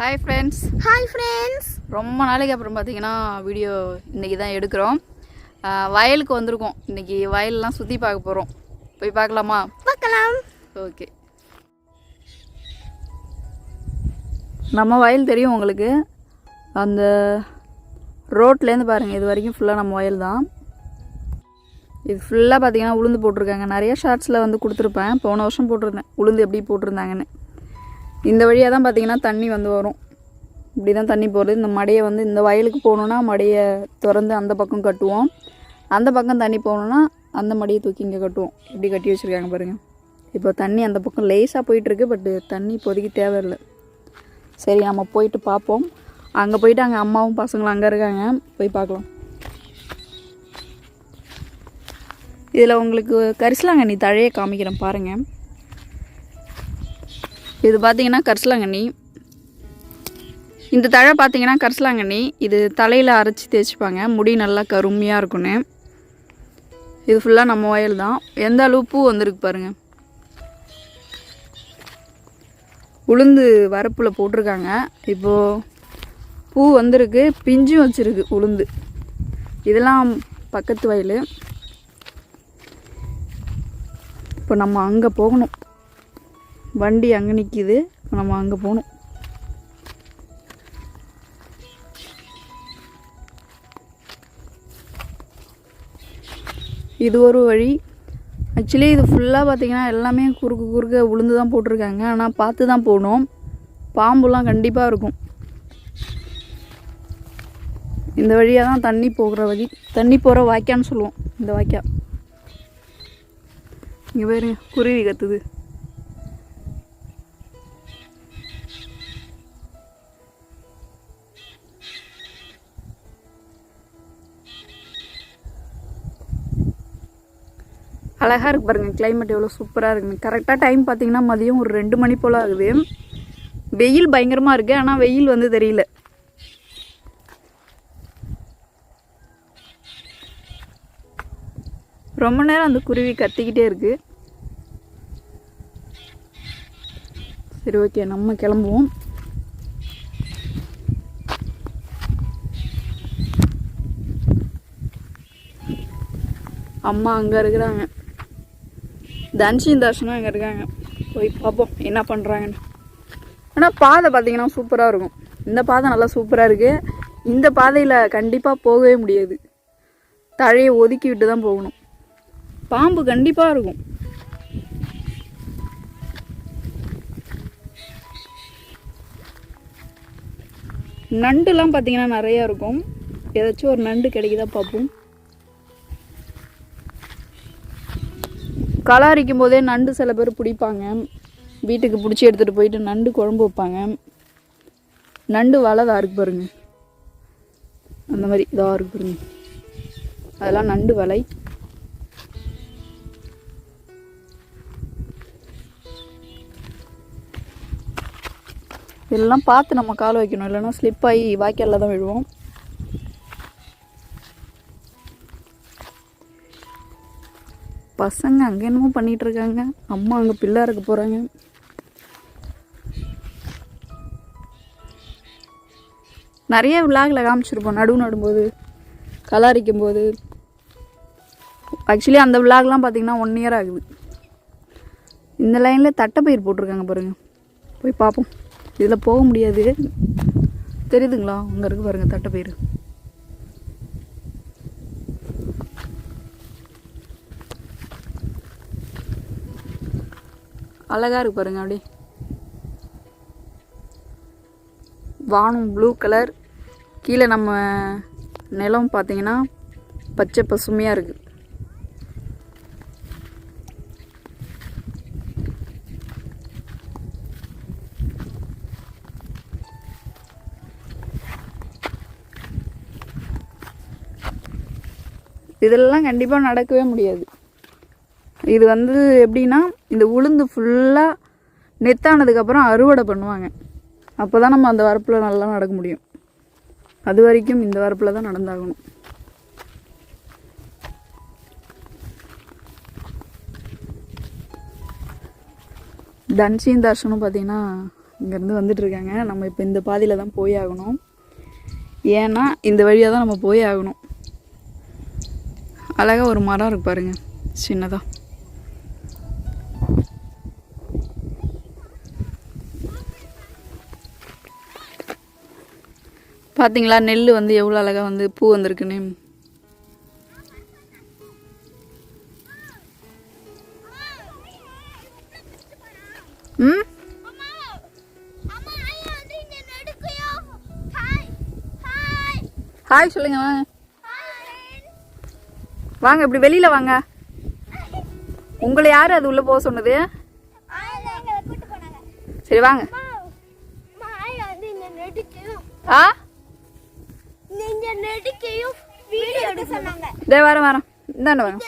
Hi friends. ரொம்ப நாளைக்கு அப்புறம் பார்த்தீங்கன்னா வீடியோ இன்றைக்கி தான் எடுக்கிறோம். வயலுக்கு வந்திருக்கோம். இன்றைக்கி வயலெலாம் சுற்றி பார்க்க போகிறோம். போய் பார்க்கலாமா? பார்க்கலாம். ஓகே. நம்ம வயல் தெரியும் உங்களுக்கு. அந்த ரோட்லேருந்து பாருங்கள், இது வரைக்கும் ஃபுல்லாக நம்ம வயல் தான். இது ஃபுல்லாக பார்த்தீங்கன்னா உளுந்து போட்டிருக்காங்க. நிறைய ஷார்ட்ஸில் வந்து கொடுத்துருப்பேன். போன வருஷம் போட்டிருந்தேன் உளுந்து எப்படி போட்டிருந்தாங்கன்னு. இந்த வழியாக தான் பார்த்தீங்கன்னா தண்ணி வந்து வரும். இப்படி தான் தண்ணி போகிறது. இந்த மடையை வந்து இந்த வயலுக்கு போகணுன்னா மடையை திறந்து அந்த பக்கம் கட்டுவோம். அந்த பக்கம் தண்ணி போகணுன்னா அந்த மடையை தூக்கி இங்கே கட்டுவோம். இப்படி கட்டி வச்சுருக்காங்க பாருங்கள். இப்போ தண்ணி அந்த பக்கம் லேஸாக போயிட்டுருக்கு. பட்டு தண்ணி இப்போதைக்கு தேவையில்லை. சரி, நம்ம போயிட்டு பார்ப்போம். அங்கே போயிட்டு அங்கே அம்மாவும் பசங்களும் அங்கே இருக்காங்க, போய் பார்க்கலாம். இதில் உங்களுக்கு கரிசலாங்கண்ணி தழையை காமிக்கிறேன் பாருங்கள். இது பார்த்தீங்கன்னா கரிசலாங்கண்ணி. இந்த தழை பார்த்தீங்கன்னா கரிசலாங்கண்ணி. இது தலையில் அரைச்சி தேய்ச்சிப்பாங்க, முடி நல்லா கருமையாக இருக்குன்னு. இது ஃபுல்லாக நம்ம வயல் தான். எந்த அளவு பூ வந்திருக்கு பாருங்கள். உளுந்து வரப்பில் போட்டிருக்காங்க. இப்போது பூ வந்திருக்கு, பிஞ்சும் வச்சுருக்கு உளுந்து. இதெல்லாம் பக்கத்து வயல். இப்போ நம்ம அங்கே போகணும். வண்டி அங்கே நிற்கிது, நம்ம அங்கே போகணும். இது ஒரு வழி. ஆக்சுவலி இது ஃபுல்லாக பார்த்திங்கன்னா எல்லாமே குறுக்க உளுந்து தான் போட்டிருக்காங்க. ஆனால் பார்த்து தான் போகணும். பாம்புலாம் கண்டிப்பாக இருக்கும். இந்த வழியாக தான் தண்ணி போகிற வழி. தண்ணி போகிற வாய்க்கான்னு சொல்லுவோம் இந்த வாய்க்கா. இங்கே பாருங்க, குருவி கத்துது. அழகாக இருக்குது பாருங்கள். கிளைமேட் எவ்வளோ சூப்பராக இருக்குங்க. கரெக்டாக டைம் பார்த்தீங்கன்னா மதியம் ஒரு 2 மணி போல் ஆகுது. வெயில் பயங்கரமாக இருக்குது, ஆனால் வெயில் வந்து தெரியல. ரொம்ப நேரம் அந்த குருவி கத்திக்கிட்டே இருக்குது. சரி, ஓகே, நம்ம கிளம்புவோம். அம்மா அங்கே இருக்கிறாங்க, தன்ஷியும் தர்ஷனும் அங்கே இருக்காங்க. போய் பார்ப்போம் என்ன பண்ணுறாங்கன்னு. ஆனால் பாதை பார்த்தீங்கன்னா சூப்பராக இருக்கும். இந்த பாதை நல்லா சூப்பராக இருக்குது. இந்த பாதையில் கண்டிப்பாக போகவே முடியாது. தழையை ஒதுக்கி விட்டு தான் போகணும். பாம்பு கண்டிப்பாக இருக்கும். நண்டுலாம் பார்த்தீங்கன்னா நிறையா இருக்கும். ஏதாச்சும் ஒரு நண்டு கிடைக்குதா பார்ப்போம். கலாரிக்கும் போதே நண்டு சில பேர் பிடிப்பாங்க. வீட்டுக்கு பிடிச்சி எடுத்துகிட்டு போயிட்டு நண்டு குழம்பு வைப்பாங்க. நண்டு வலை தான் இருக்கு பாருங்க, அந்த மாதிரி இதாக இருக்கு பாருங்க. அதெல்லாம் நண்டு வலை. இதெல்லாம் பார்த்து நம்ம கால் வைக்கணும், இல்லைன்னா ஸ்லிப் ஆகி வாய்க்காலில் தான் விழுவோம். பசங்க அங்கே என்னமோ பண்ணிகிட்டு இருக்காங்க. அம்மா அங்கே பிள்ளை இருக்க போகிறாங்க. நிறைய விளாகில் காமிச்சிருப்போம் நடும்போது, கலாரிக்கும் போது. ஆக்சுவலி அந்த விளாக்லாம் பார்த்திங்கன்னா 1 இயர் ஆகுது. இந்த லைனில் தட்டைப்பயிர் போட்டிருக்காங்க பாருங்கள். போய் பார்ப்போம். இதில் போக முடியாது, தெரியுதுங்களா? அங்கே இருக்கு பாருங்கள் தட்டைப்பயிர். அழகாக இருக்கு பாருங்க. அப்படி வானம் ப்ளூ கலர். கீழே நம்ம நிலம் பார்த்தீங்கன்னா பச்சை பசுமையாக இருக்குது. இதெல்லாம் கண்டிப்பாக நடக்கவே முடியாது. இது வந்து எப்படின்னா, இந்த உளுந்து ஃபுல்லாக நெத்தானதுக்கப்புறம் அறுவடை பண்ணுவாங்க. அப்போ தான் நம்ம அந்த வரப்பில் நல்லா நடக்க முடியும். அது வரைக்கும் இந்த வரப்பில் தான் நடந்தாகணும். தன்ஷியும் தர்ஷனும் பார்த்தீங்கன்னா இங்கேருந்து வந்துட்டுருக்காங்க. நம்ம இப்போ இந்த பாதையில் தான் போய் ஆகணும். ஏன்னா இந்த வழியாக தான் நம்ம போய் ஆகணும். அழகாக ஒரு மரம் இருக்கு பாருங்கள், சின்னதாக. பார்த்தீங்களா நெல் வந்து எவ்வளோ அழகாக வந்து பூ வந்திருக்குன்னு. ம் ஹாய் சொல்லுங்க. வாங்க வாங்க, இப்படி வெளியில வாங்க. உங்களை யாரு அது உள்ள போக சொன்னது? சரி வாங்க. ஆ வரேன் வரேன். இந்தாண்ட வாங்க.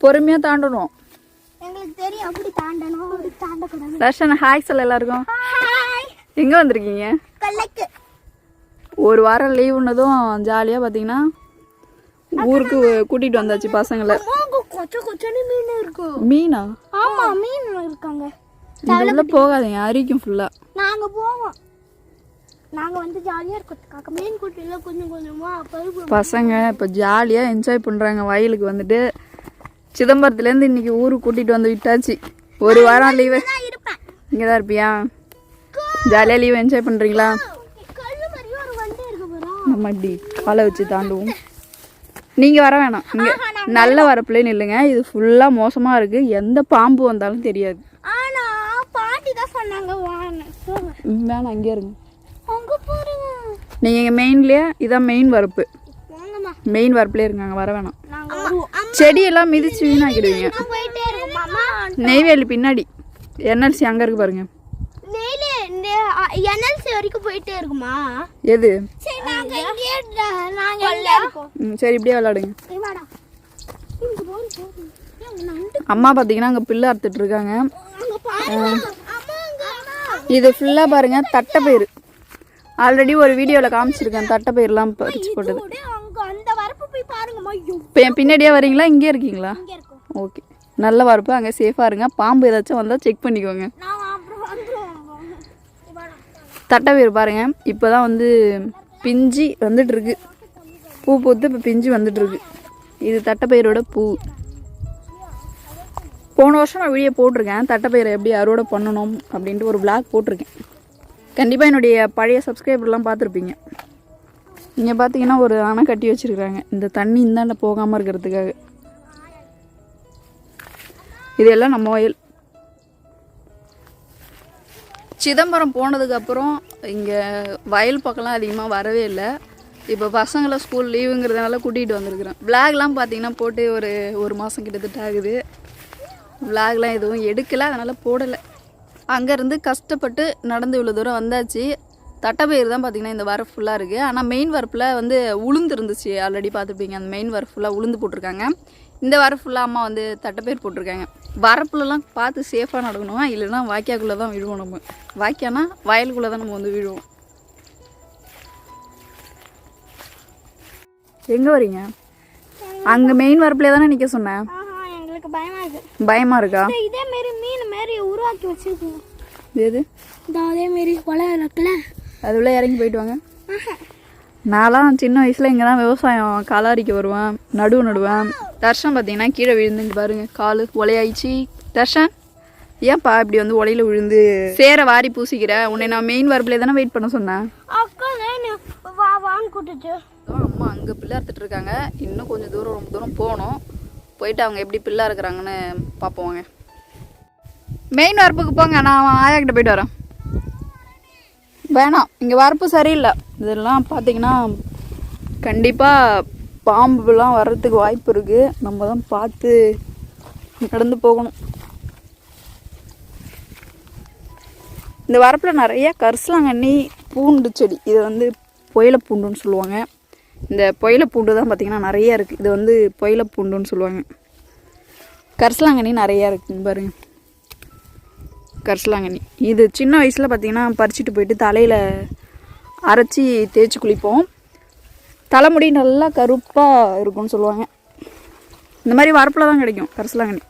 பொறுமையா தாண்டணும். தர்ஷன் ஹாய் சொல்ல எல்லாருக்கும். எங்க வந்திருக்கீங்க? ஒரு வாரம் லீவுனதும் ஜாலியா பாத்தீங்கன்னா ஊருக்கு கூட்டிட்டு வந்தாச்சு பசங்களை. மீனா? ஆமா மீன் இருக்காங்க. உள்ள போகாதீங்க, அரிக்கும் ஃபுல்லா. நாங்க போவோம். நாங்க வந்து ஜாலியா இருக்கோம். மீன் கூட்டில கொஞ்சம் கொஞ்சமா பசங்க இப்ப ஜாலியா என்ஜாய் பண்றாங்க. வயலுக்கு வந்துட்டு சிதம்பரத்துல இருந்து இன்னைக்கு ஊருக்கு கூட்டிட்டு வந்து விட்டாச்சு. ஒரு வாரம் லீவு. இங்கதான் இருப்பியா? ஜாலியா லீவ் என்ஜாய் பண்றீங்களா? நம்ம இப்படி காலை வச்சு தாண்டுவோம். நீங்க வர வேணாம். இங்க நல்ல வரப்புல நில்லுங்க. இது ஃபுல்லா மோசமா இருக்கு. எந்த பாம்பு வந்தாலும் தெரியாது. ஆனா பாட்டி தான் சொன்னாங்க வேணாம், அங்கே இருங்க. நீங்க இங்க மெயின்லயே இதான் மெயின் வரப்பு. மெயின் வரப்புல இருக்காங்க, வர வேணாம். செடியெல்லாம் மிதிச்சு வீணாக்கிடுவீங்க. நெய்வேலி பின்னாடி என்எல்சி அங்க இருக்கு பாருங்க. என்எல்சி வரைக்கும் போயிட்டே இருக்குமா? எது? சரி இப்படியே விளையாடுங்க. அம்மா பாத்தீங்கன்னா அங்க பிள்ளை அறுத்துட்டு இருக்காங்க. இது ஃபுல்லா பாருங்க தட்டைப்பயிறு. ஆல்ரெடி ஒரு வீடியோல காமிச்சிருக்கேன் தட்டைப்பயிரெல்லாம் பறிச்சு போட்டது. இப்போ என் பின்னாடியே வரீங்களா, இங்கே இருக்கீங்களா? ஓகே, நல்ல வரப்பு. அங்கே சேஃபாக இருங்க. பாம்பு ஏதாச்சும் வந்தால் செக் பண்ணிக்கோங்க. தட்டைப்பயிறு பாருங்க, இப்போ தான் வந்து பிஞ்சு வந்துட்டு இருக்கு. பூ பூத்து இப்போ பிஞ்சு வந்துட்டு இருக்கு. இது தட்டைப்பயிரோட பூ. போன வருஷம் நான் வீடியோ போட்டிருக்கேன் தட்டைப்பயிரை எப்படி அறுவடை பண்ணணும் அப்படின்ட்டு ஒரு vlog போட்டிருக்கேன். கண்டிப்பாக என்னுடைய பழைய சப்ஸ்கிரைபர்லாம் பார்த்துருப்பீங்க. இங்கே பார்த்தீங்கன்னா ஒரு அணை கட்டி வச்சுருக்காங்க, இந்த தண்ணி இந்தாண்ட போகாமல் இருக்கிறதுக்காக. இதெல்லாம் நம்ம வயல். சிதம்பரம் போனதுக்கப்புறம் இங்கே வயல் பக்கம்லாம் அதிகமாக வரவே இல்லை. இப்போ பசங்களை ஸ்கூல் லீவுங்கிறதுனால கூட்டிகிட்டு வந்திருக்கிறேன். விளாக்லாம் பார்த்தீங்கன்னா போட்டு ஒரு மாதம் கிட்டத்தட்ட ஆகுது. விளாக்லாம் எதுவும் எடுக்கலை, அதனால் போடலை. அங்கேருந்து கஷ்டப்பட்டு நடந்து இவ்வளோ தூரம் வந்தாச்சு. தட்டைப்பயிறு தான் பார்த்திங்கன்னா இந்த வரப்பு ஃபுல்லாக இருக்குது. ஆனால் மெயின் வரப்பில் வந்து உளுந்து இருந்துச்சு, ஆல்ரெடி பார்த்துருப்பீங்க. அந்த மெயின் வரப்பு ஃபுல்லாக உளுந்து போட்டிருக்காங்க. இந்த வரப்பு ஃபுல்லாக அம்மா வந்து தட்டைப்பயிறு போட்டிருக்காங்க. வரப்புலலாம் பார்த்து சேஃபாக நடக்கணும், இல்லைன்னா வாய்க்காக்குள்ளே தான் விழுவோம். நம்ம வாய்க்கானா வயலுக்குள்ளே தான் நம்ம வந்து விழுவோம். எங்கே வரீங்க? அங்கே மெயின் வரப்புலேயே தானே நிற்க சொன்னேன். பயமா இருக்கா? இதே மாதிரி மீன் மாதிரி உருவாக்கி வச்சிருக்கோம். எது? அதே மாதிரி கொலை இருக்குல்ல, அது உள்ள இறங்கி போயிட்டு வாங்க. நான்லாம் சின்ன வயசுல இங்கே தான் விவசாயம் காலாரிக்கு வருவேன், நடுவேன். தர்ஷன் பார்த்தீங்கன்னா கீழே விழுந்துட்டு பாருங்க, காலு ஒலையாயிடுச்சு. தர்ஷன் ஏன்ப்பா இப்படி வந்து ஒலையில விழுந்து சேர வாரி பூசிக்கிற? உன்னை நான் மெயின் வரப்புல தானே வெயிட் பண்ண சொன்னேன். அம்மா அங்கே பிள்ளை அறுத்துட்டு இருக்காங்க. இன்னும் கொஞ்சம் தூரம், ரொம்ப தூரம் போகணும். போயிட்டு அவங்க எப்படி பிள்ளை இருக்கிறாங்கன்னு பார்ப்போங்க. மெயின் வரப்புக்கு போங்க, நான் ஆயாக்கிட்ட போயிட்டு வரேன். வேணாம், இங்கே வரப்பு சரியில்லை. இதெல்லாம் பார்த்தீங்கன்னா கண்டிப்பாக பாம்புலாம் வர்றதுக்கு வாய்ப்பு இருக்குது. நம்ம தான் பார்த்து நடந்து போகணும். இந்த வரப்பில் நிறைய கரிசலாங்கண்ணி பூண்டு செடி, இது வந்து பொயில பூண்டுன்னு சொல்லுவாங்க. இந்த பொயில பூண்டு தான் பார்த்திங்கன்னா நிறைய இருக்குது. இது வந்து பொயில பூண்டுன்னு சொல்லுவாங்க. கரிசலாங்கண்ணி நிறையா இருக்குங்க பாருங்க, கரிசலாங்கண்ணி. இது சின்ன வயசில் பார்த்திங்கன்னா பறிச்சுட்டு போயிட்டு தலையில் அரைச்சி தேய்ச்சி குளிப்போம். தலைமுடி நல்லா கருப்பாக இருக்கும்னு சொல்லுவாங்க. இந்த மாதிரி வரப்பில் தான் கிடைக்கும் கரிசலாங்கண்ணி.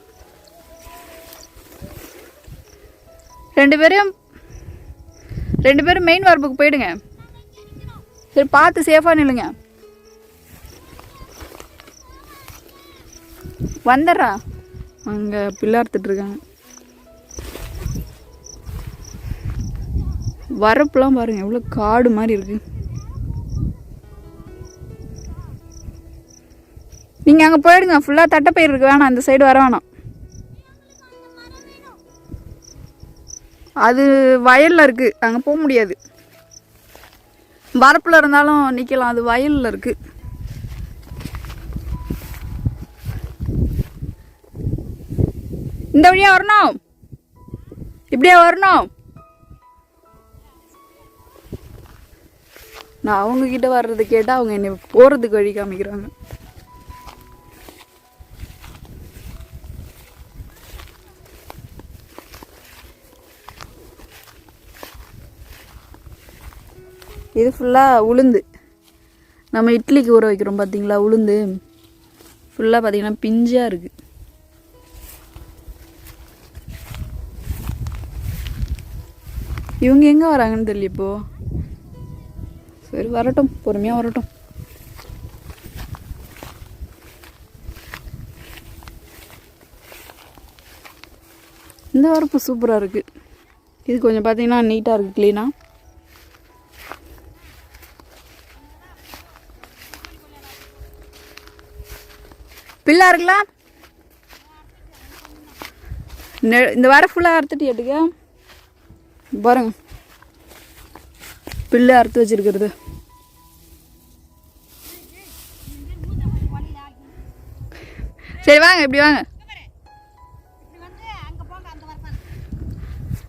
ரெண்டு பேரையும் 2 பேரும் மெயின் வரப்புக்கு போயிடுங்க. சரி பார்த்து சேஃபாக நில்லுங்க. வந்துடுறா. அங்கே பிள்ளை அறுத்துட்ருக்காங்க. வரப்புலாம் பாருங்க எவ்வளோ காடு மாதிரி இருக்கு. நீங்கள் அங்கே போயிடுங்க. ஃபுல்லாக தட்டைப்பயிர் இருக்கு, வேணாம் அந்த சைடு வர வேணாம். அது வயலில் இருக்குது, அங்கே போக முடியாது. வரப்பில் இருந்தாலும் நிற்கலாம், அது வயலில் இருக்குது. இந்த வழியாக வரணும், இப்படியே வரணும். நான் அவங்கக்கிட்ட வர்றது கேட்டால் அவங்க என்னை போகிறதுக்கு வழி காமிக்கிறாங்க. இது ஃபுல்லாக உளுந்து, நம்ம இட்லிக்கு ஊற வைக்கிறோம் பார்த்தீங்களா உளுந்து. ஃபுல்லாக பார்த்தீங்கன்னா பிஞ்சாக இருக்குது. இவங்க எங்கே வராங்கன்னு தெரியல இப்போ. சரி வரட்டும், பொறுமையாக வரட்டும். இந்த வரப்பு சூப்பராக இருக்குது. இது கொஞ்சம் பார்த்தீங்கன்னா நீட்டாக இருக்குது, க்ளீனாக. பிள்ளை இருக்கலாம். இந்த வாரம் ஃபுல்லாக அறுத்துட்டு எடுக்க பாருங்க, பிள்ளை அறுத்து வச்சிருக்கிறது. சரி வாங்க, இப்படி வாங்க,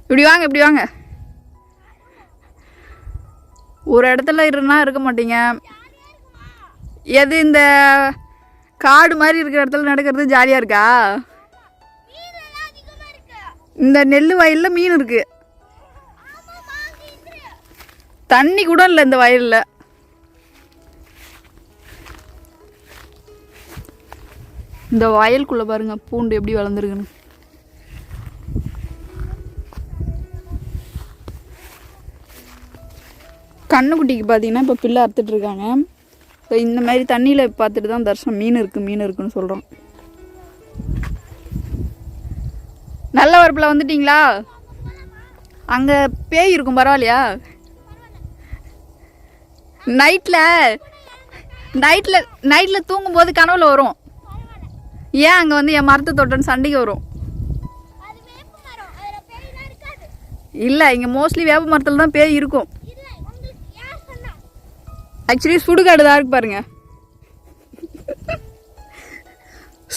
இப்படி வாங்க, இப்படி வாங்க. ஒரு இடத்துல இருக்க மாட்டீங்க. எது இந்த காடு மாதிரி இருக்கிற இடத்துல நடக்கிறது ஜாலியாக இருக்கா? இந்த நெல் வயலில் மீன் இருக்கு, தண்ணி கூட இல்லை இந்த வயலில். இந்த வயலுக்குள்ளே பாருங்க பூண்டு எப்படி வளர்ந்துருக்குன்னு. கண்ணுக்குட்டிக்கு பார்த்தீங்கன்னா இப்போ பிள்ளை அறுத்துட்டு இருக்காங்க. ஸோ இந்த மாதிரி தண்ணியில் பார்த்துட்டு தான் தர்ஷனம் மீன் இருக்குன்னு சொல்கிறோம். நல்ல வரப்பில் வந்துட்டிங்களா? அங்கே பேய் இருக்கும், பரவாயில்லையா? நைட்டில் தூங்கும்போது கனவுல வரும். ஏன் அங்கே வந்து என் மரத்தை தொட்டன்னு சண்டைக்கு வரும். இல்லை, இங்கே மோஸ்ட்லி வேப்ப மரத்தில் தான் பேய் இருக்கும். ஆக்சுவலி சுடுகாடு தான் இருக்கு பாருங்க.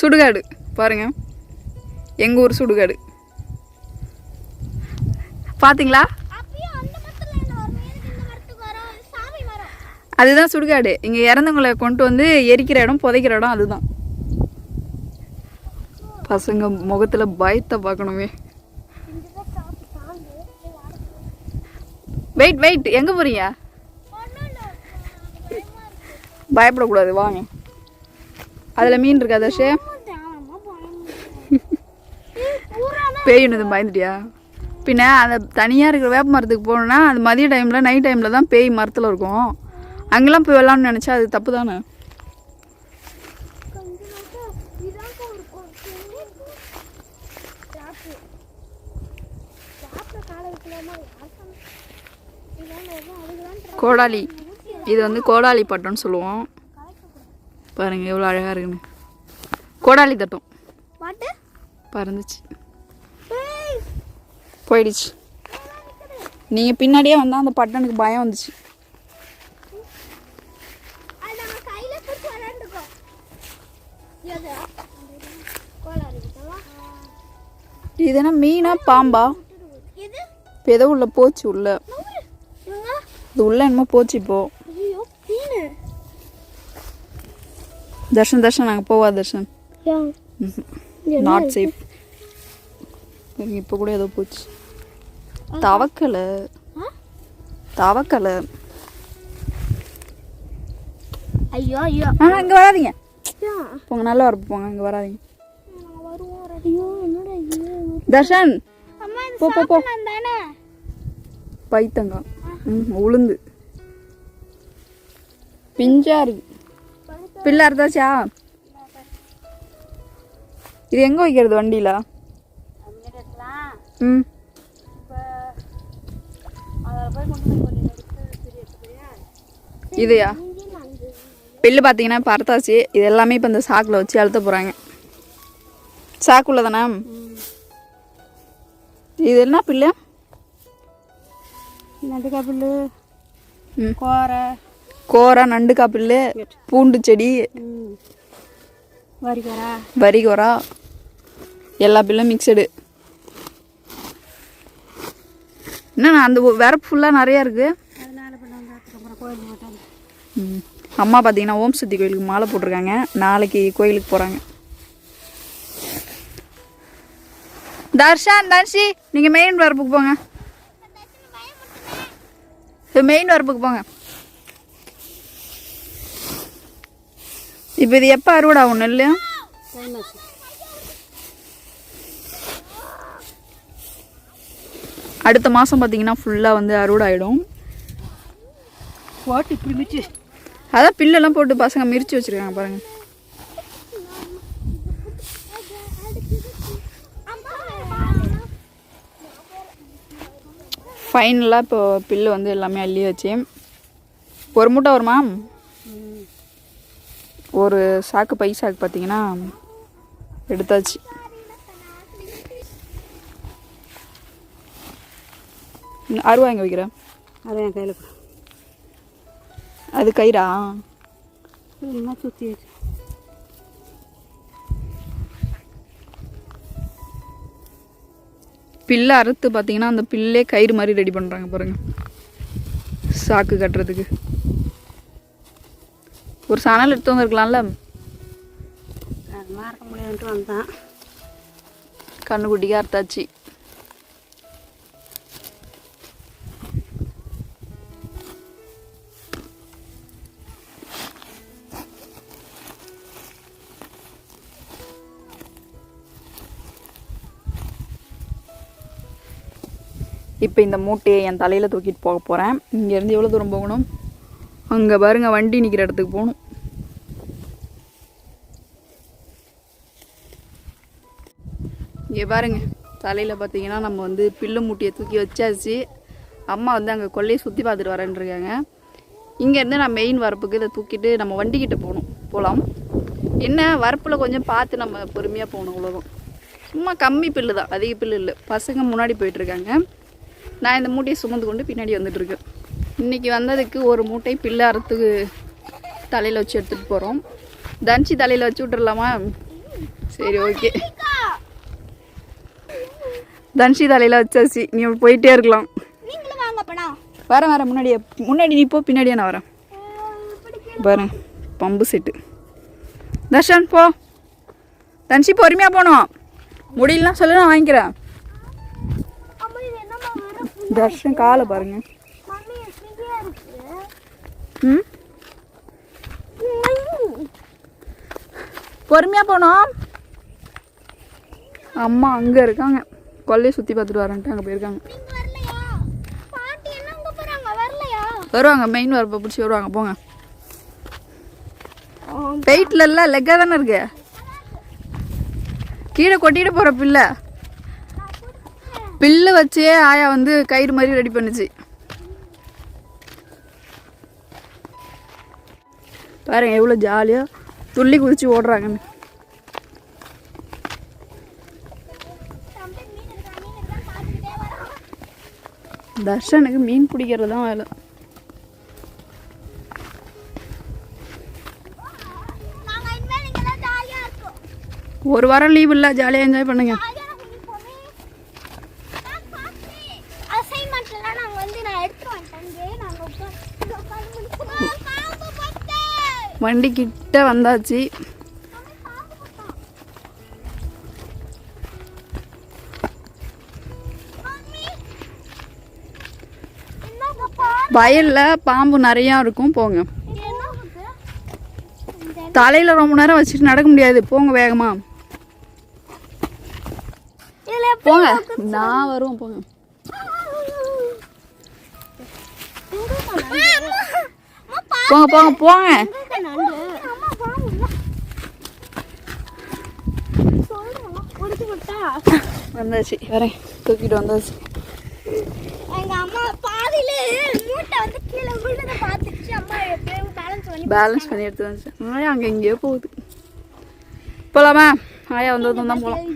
சுடுகாடு பாருங்க, எங்கள் ஊர் சுடுகாடு பார்த்தீங்களா? அதுதான் சுடுகாடு. இங்கே இறந்தவங்களை கொண்டு வந்து எரிக்கிற இடம், புதைக்கிற இடம் அதுதான். பசங்க முகத்தில் பயத்தை பார்க்கணுமே. வெயிட், எங்கே போறீங்க? பயப்படக்கூடாது, வாங்க. அதில் மீன் இருக்கா தர்ஷே? பேயுனது பயந்துட்டியா? பின்ன அந்த தனியாக இருக்கிற வேப்ப மரத்துக்கு போகணுன்னா அது மதிய டைமில், நைட் டைமில் தான் பேய் மரத்தில் இருக்கும். அங்கெல்லாம் போய் விளாட்னு நினச்சா அது தப்பு தானே. கோடாலி, இது வந்து கோடாலி பட்டம்னு சொல்லுவோம். பாருங்க எவ்வளோ அழகாக இருக்குன்னு. கோடாலி தட்டம் பறந்துச்சு, போயிடுச்சு. நீங்கள் பின்னாடியே வந்தால் அந்த பட்டனுக்கு பயம் வந்துச்சு. இது என்ன மீனா பாம்பா? இப்போ ஏதோ உள்ள போச்சு, உள்ள இது உள்ள என்னமோ போச்சு. இப்போ தர்ஷன் நாங்கள் போவா தர்ஷன், நாட் சேஃப். இப்போ கூட ஏதோ போச்சு. தவக்கலை ஐயோ ஐயோ, இங்கே வராதிங்க போங்க, நல்லா வரப்பு போங்க, இங்கே வராதிங்க. தர்ஷன் போ. பைத்தங்காய். உளுந்து பிஞ்சா இருக்கு. பிள்ளை அறுத்தாச்சா? இது எங்கே வைக்கிறது வண்டியில்? ம் இதையா? பில்லு பார்த்தீங்கன்னா பறத்தாச்சு. இது எல்லாமே இப்போ இந்த சாக்கில் வச்சு அழுத்த போகிறாங்க. சாக்குள்ள தானே? இது என்ன பில்லு? நண்டுக்காய் புல்லு, கோரை, கோரா, நண்டுக்காய் பில்லு, பூண்டு செடி, வரிகோரா, எல்லா பில்லும் மிக்சடு. என்னண்ணா அந்த வரப்பு ஃபுல்லாக நிறையா இருக்குது. அம்மா பார்த்தீங்கன்னா ஓம் சக்தி கோயிலுக்கு மாலை போட்டிருக்காங்க. நாளைக்கு கோயிலுக்கு போகிறாங்க. தர்ஷன், தர்ஷி, நீங்கள் மெயின் வரப்புக்கு போங்க. மெயின் வரப்புக்கு போங்க. இப்போ இது எப்போ அறுவடை ஆகும் நெல்? அடுத்த மாதம் பார்த்தீங்கன்னா ஃபுல்லாக வந்து அறுவடை ஆகிடும். போட்டு இப்படி மிச்சு அதான் பில்லெல்லாம் போட்டு பசங்க மிரிச்சு வச்சுருக்காங்க பாருங்கள். ஃபைனலாக இப்போ பில்லு வந்து எல்லாமே அள்ளி வச்சு ஒரு மூட்டை வருமா? ஒரு சாக்கு பை சாக்கு பார்த்தீங்கன்னா எடுத்தாச்சு. அருவா எங்கே வைக்கிறேன்? அதை என் கையில் அது கயிறா? சுற்றி வச்சு பில்லை அறுத்து பார்த்தீங்கன்னா அந்த பில்லே கயிறு மாதிரி ரெடி பண்ணுறாங்க பாருங்கள், சாக்கு கட்டுறதுக்கு. ஒரு சணல் எடுத்து வந்துருக்கலாம்ல. மறக்க முடியாதுன்ட்டு வந்தான். கண்ணுக்குட்டிக்கு அறுத்தாச்சு. இப்போ இந்த மூட்டையை என் தலையில் தூக்கிட்டு போக போகிறேன். இங்கேருந்து எவ்வளோ தூரம் போகணும்? அங்கே பாருங்கள் வண்டி நிற்கிற இடத்துக்கு போகணும். இங்கே பாருங்க தலையில் பார்த்தீங்கன்னா நம்ம வந்து பில்லு மூட்டையை தூக்கி வச்சாச்சு. அம்மா வந்து அங்கே கொல்லையை சுற்றி பார்த்துட்டு வரேன்ருக்காங்க. இங்கேருந்து நான் மெயின் வரப்புக்கு இதை தூக்கிட்டு நம்ம வண்டிக்கிட்ட போகலாம். என்ன வரப்பில் கொஞ்சம் பார்த்து நம்ம பொறுமையாக போகணும், அவ்வளோதான். சும்மா கம்மி பில்லு தான், அதிக பில்லு இல்லை. பசங்க முன்னாடி போயிட்டுருக்காங்க. நான் இந்த மூட்டையை சுமந்து கொண்டு பின்னாடி வந்துட்டுருக்கேன். இன்றைக்கி வந்ததுக்கு ஒரு மூட்டை பில்லு அறுத்துக்கு தலையில் வச்சு எடுத்துகிட்டு போகிறோம். தன்சி தலையில் வச்சு விட்டுறலாமா? சரி, ஓகே. தன்சி தலையில் வச்சாச்சு. நீ போயிட்டே இருக்கலாம். வரேன் முன்னாடி நீ போ, பின்னாடியே நான் வரேன். பாருங்க பம்பு செட்டு. தர்ஷன் போ. தன்சி பொறுமையாக போகணும். முடியலாம் சொல்லு, நான் வாங்கிக்கிறேன். தர்ஷன் காலை பாருங்க. பொறுமையா போனோம். அம்மா அங்க இருக்காங்க, கொல்லையை சுத்தி பார்த்துட்டு வரேன்ட்டு அங்க போயிருக்காங்க. வருவாங்க, மெயின் வரப்ப பிடிச்சி வருவாங்க. போங்க. வெயிட்ல இல்ல, லெக்கா தானே இருக்கு. கீழே கொட்டிட்டு போற பில்லு வச்சே ஆயா வந்து கயிறு மாதிரி ரெடி பண்ணுச்சு. பாருங்க எவ்வளோ ஜாலியாக துள்ளி குதிச்சு ஓடுறாங்கன்னு. தர்ஷனுக்கு மீன் பிடிக்கிறது தான் வேலை. ஒரு வாரம் லீவ் இல்லை, ஜாலியாக என்ஜாய் பண்ணுங்க. வண்டி கிட்ட வந்தாச்சு. வயல்ல பாம்பு நிறையா இருக்கும். போங்க. தலையில ரொம்ப நேரம் வச்சுட்டு நடக்க முடியாது. போங்க வேகமா போங்க. நான் வருவேன். போங்க. போங்க போங்க போங்க. வந்தாச்சு, வரேன், தூக்கிட்டு வந்தாச்சு. எங்க அம்மா பாதியில மூட்டை வந்து கீழே விழுந்தத பார்த்துச்சு. அம்மா எப்படியும் பேலன்ஸ் பண்ணி எடுத்து வந்துச்சு. ஆயா அங்கே எங்கேயோ போகுது. போகலாமா? ஆயா வந்ததும் தான் போகலாம்.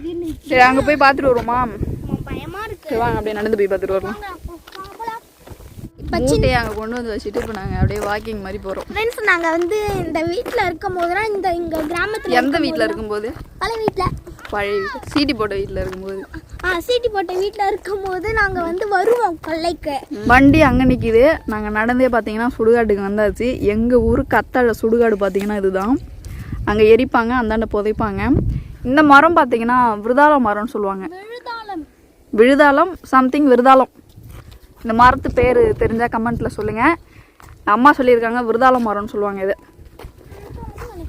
சரி, அங்கே போய் பார்த்துட்டு வருவோமா? பயமா இருக்கு. சரி வாங்க, அப்படியே நடந்து போய் பார்த்துட்டு வரலாம். மூட்டையை அங்கே கொண்டு வந்து வச்சுட்டு இப்போ நாங்கள் அப்படியே வாக்கிங் மாதிரி போகிறோம். ஃப்ரெண்ட்ஸ், நாங்கள் வந்து இந்த வீட்டில் இருக்கும் போதுனா இங்கே கிராமத்தில் எந்த வீட்டில் இருக்கும்போது? பழைய வீட்டில். பழைய வீட்டில் சீட்டி போட்ட வீட்டில் இருக்கும்போது. சீட்டி போட்ட வீட்டில் இருக்கும்போது நாங்கள் வந்து வருவோம் கொல்லைக்கு. வண்டி அங்கே நிற்கிது. நாங்கள் நடந்தே பார்த்தீங்கன்னா சுடுகாட்டுக்கு வந்தாச்சு. எங்கள் ஊர் கத்தாழ சுடுகாடு பார்த்தீங்கன்னா இதுதான். அங்கே எரிப்பாங்க, அந்தாண்ட புதைப்பாங்க. இந்த மரம் பார்த்தீங்கன்னா விருதாலம் மரம்னு சொல்லுவாங்க. விழுதாலம் சம்திங் விருதாலம். இந்த மரத்து பேர் தெரிஞ்சால் கமெண்ட்டில் சொல்லுங்கள். அம்மா சொல்லியிருக்காங்க விருதாலம் மரம்னு சொல்லுவாங்க இது.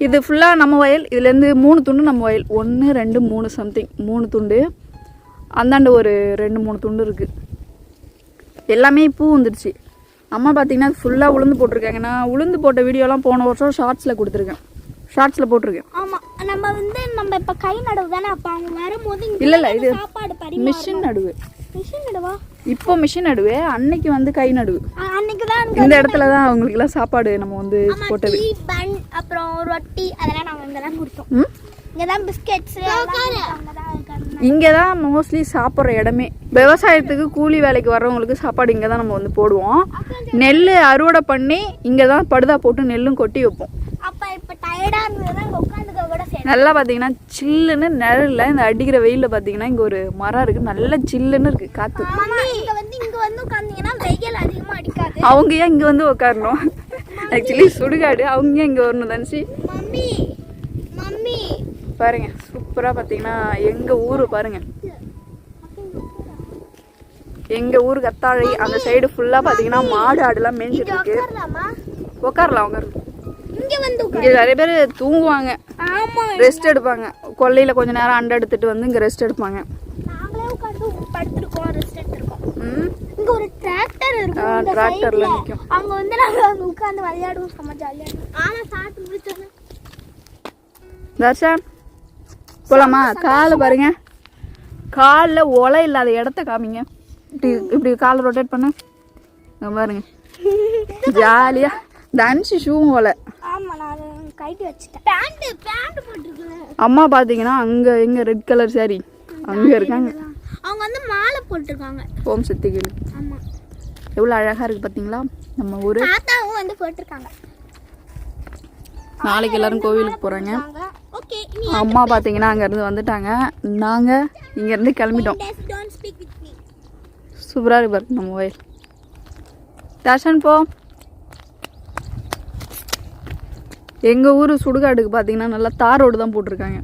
இது ஃபுல்லாக நம்ம வயல். இதுலேருந்து 3 துண்டு நம்ம வயல். 1 2 3 சம்திங் 3 துண்டு. அந்தாண்ட ஒரு 2-3 துண்டு இருக்குது. எல்லாமே பூ வந்துடுச்சு. அம்மா பார்த்தீங்கன்னா ஃபுல்லாக உளுந்து போட்டிருக்காங்க. நான் உளுந்து போட்ட வீடியோலாம் போன வருஷம் ஷார்ட்ஸில் கொடுத்துருக்கேன். ஷார்ட்ஸில் போட்டிருக்கேன். ஆமாம், நம்ம இப்போ கை நடுவு தானே. அப்போ அவங்க வரும்போது இல்லை இது சாப்பாடு மிஷின் நடுவு. மிஷின் நடுவா? இப்போ மிஷின் நடுவு, அன்னைக்கு வந்து கை நடுவு. அன்னைக்கு தான் இந்த இடத்துல தான் அவங்களுக்குலாம் சாப்பாடு நம்ம வந்து போட்டது. பன் அப்புறம் ரொட்டி அதெல்லாம் நாங்கள் இங்கே தான் கொடுத்தோம். இங்கே தான் பிஸ்கெட்ஸ் இங்கே தான் மோஸ்ட்லி சாப்பிட்ற இடமே. விவசாயத்துக்கு கூலி வேலைக்கு வர்றவங்களுக்கு சாப்பாடு இங்கே தான் நம்ம வந்து போடுவோம். நெல் அறுவடை பண்ணி இங்கே தான் படுதா போட்டு நெல்லும் கொட்டி வைப்போம். அப்போ இப்போ டயர்டாக இருந்ததுன்னா உட்காந்துக்க கூட சரி. நல்லா பார்த்தீங்கன்னா சில்லுன்னு நிழல்ல இந்த அடிக்கிற வெயிலில் பார்த்தீங்கன்னா இங்கே ஒரு மரம் இருக்குது. நல்லா சில்லுன்னு இருக்குது காற்று. இங்கே வந்து உட்காந்தீங்கன்னா வெயில் அதிகமாக அடிக்காது. அவங்க ஏன் இங்கே வந்து உட்காரணும்? ஆக்சுவலி சுடுகாடு, அவங்க ஏன் இங்கே வரணும் தனுஷி? மம்மி மம்மி பாருங்க, சூப்பராக பார்த்தீங்கன்னா எங்கள் ஊர் பாருங்க. எங்கள் ஊர் கத்தாழை அந்த சைடு ஃபுல்லாக பார்த்தீங்கன்னா மாடு ஆடுலாம் மேய்ஞ்சிட்டு இருக்கு. உட்காரலாம் உட்காரலாம். இங்கே நிறைய பேர் தூங்குவாங்க, ரெஸ்ட் எடுப்பாங்க. கொல்லையில் கொஞ்ச நேரம் அண்டை எடுத்துட்டு வந்து இங்கே ரெஸ்ட் எடுப்பாங்க. நாங்களே உட்காந்து படுத்துருக்கோம், ரெஸ்ட் எடுத்துருக்கோம். இங்க ஒரு டிராக்டர் இருக்கு. டிராக்டர்ல நிக்கும். அங்க வந்து நாங்க அங்க உட்கார்ந்து விளையாடுவோம், செம்ம ஜாலியா இருக்கும். ஆனா சாப்பிட்டு முடிச்சோம். தர்ஷன் போலாமா? காலை பாருங்க, காலில் ஒலை இல்லாத இடத்த காமிங்க. இப்படி இப்படி காலை ரொட்டேட் பண்ண பாருங்க, ஜாலியா. தனுஷி ஷூவும் ஒலை. ஆமா, நான் கைட்டி வச்சிட்டேன். பேண்ட் போட்டுருக்கேன். அம்மா பாத்தீங்கன்னா அங்க எங்க ரெட் கலர் சாரி அங்க இருக்காங்க. அவங்க வந்து மாலை போட்டுருக்காங்க. ஓம் சக்தி கேளு. ஆமா, எவ்வளவு அழகா இருக்கு பாத்தீங்களா நம்ம ஊரு. தாத்தாவும் வந்து போட்டுருக்காங்க. நாளைக்கு எல்லாரும் கோவிலுக்கு போறாங்க. ஓகே, அம்மா பாத்தீங்கன்னா அங்க இருந்து வந்துட்டாங்க. நாங்க இங்க இருந்து கிளம்பிட்டோம். சூப்பரா இருக்கு பாருங்க நம்ம வயல். தர்ஷன் போ. எங்கள் ஊர் சுடுகாடுக்கு பார்த்தீங்கன்னா நல்லா தார் ரோடு தான் போட்டிருக்காங்க.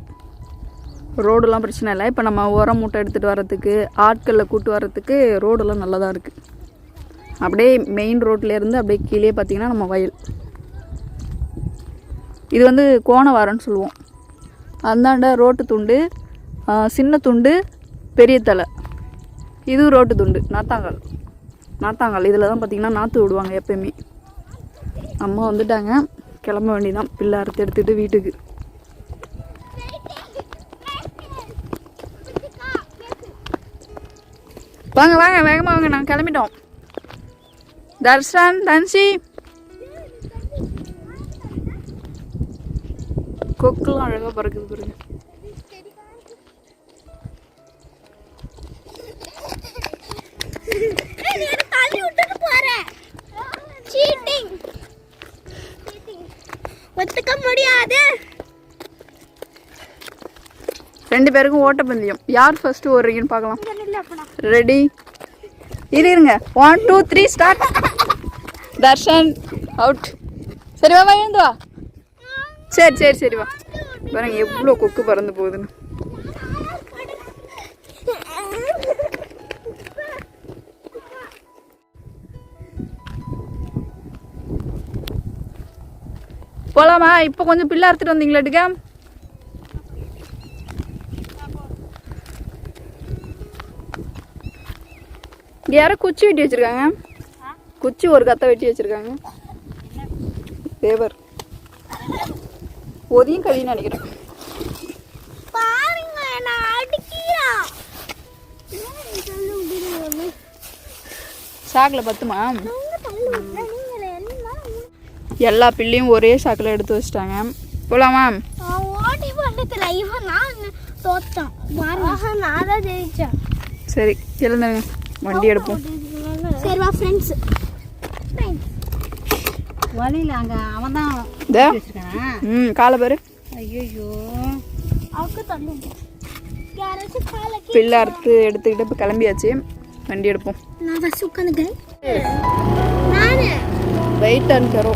ரோடெல்லாம் பிரச்சனை இல்லை. இப்போ நம்ம உரம் மூட்டை எடுத்துகிட்டு வரத்துக்கு, ஆட்களில் கூட்டு வரத்துக்கு ரோடெல்லாம் நல்லா தான் இருக்குது. அப்படியே மெயின் ரோட்லேருந்து அப்படியே கீழே பார்த்தீங்கன்னா நம்ம வயல். இது வந்து கோணவாரன்னு சொல்லுவோம். அந்தாண்ட ரோட்டு துண்டு, சின்ன துண்டு, பெரிய தலை. இது ரோட்டு துண்டு, நாத்தாங்கால். இதில் தான் பார்த்தீங்கன்னா நாற்று விடுவாங்க எப்பயுமே. அம்மா வந்துட்டாங்க, கிளம்ப வேண்டியதான். பிள்ளை அறுத்து எடுத்துகிட்டு வீட்டுக்கு. வாங்க வாங்க, வேகமாக வாங்க, நாங்கள் கிளம்பிட்டோம். தர்ஷன், தன்சி, கொக்குலாம் அழகாக பறக்குது பாருங்க. ஒத்துக்க முடியாது. 2 பேருக்கும் ஓட்டப்பந்தயம். யார் ஃபர்ஸ்ட் ஓடுறீங்கன்னு பார்க்கலாம். ரெடி? இருங்க. 1 2 3 ஸ்டார்ட். தர்ஷன் அவுட். சரி வா, எழுந்து வா. சரி வா. பாருங்க எவ்வளோ கொக்கு பறந்து போகுதுன்னு. போலாமா? இப்போ கொஞ்சம் பிள்ளை அறுத்துட்டு வந்தீங்களாட்டுக்க. இங்கே யாரோ குச்சி வெட்டி வச்சிருக்காங்க. குச்சி ஒரு கத்தை வெட்டி வச்சிருக்காங்க. தேவர் ஒதியும் கழின்னு நினைக்கிறேன். பாருங்க நான் அடிக்கியா. சாக்கில் பத்துமா? எல்லா பிள்ளையும் ஒரே சாக்கில் எடுத்து வச்சிட்டாங்க. போலாமா? ஓட்டி பண்ணதில்ல இவன் நான் தோத்தான். நான் தான் ஜெயிச்சேன். சரி எழுந்துருங்க, வண்டி எடுப்போம். சரி வா ஃப்ரெண்ட்ஸ். வழியில் அங்கே அவன் தான் காலை பாரு. ஐயோ அவக்கு தள்ளும். யாராச்சும் காலை பிள்ளை அறுத்து எடுத்துக்கிட்டு இப்போ கிளம்பியாச்சு, வண்டி எடுப்போம். நான் ஃபஸ்ட் உட்காந்துக்கிறேன். நான் ரைட் டர்ன் கரோ.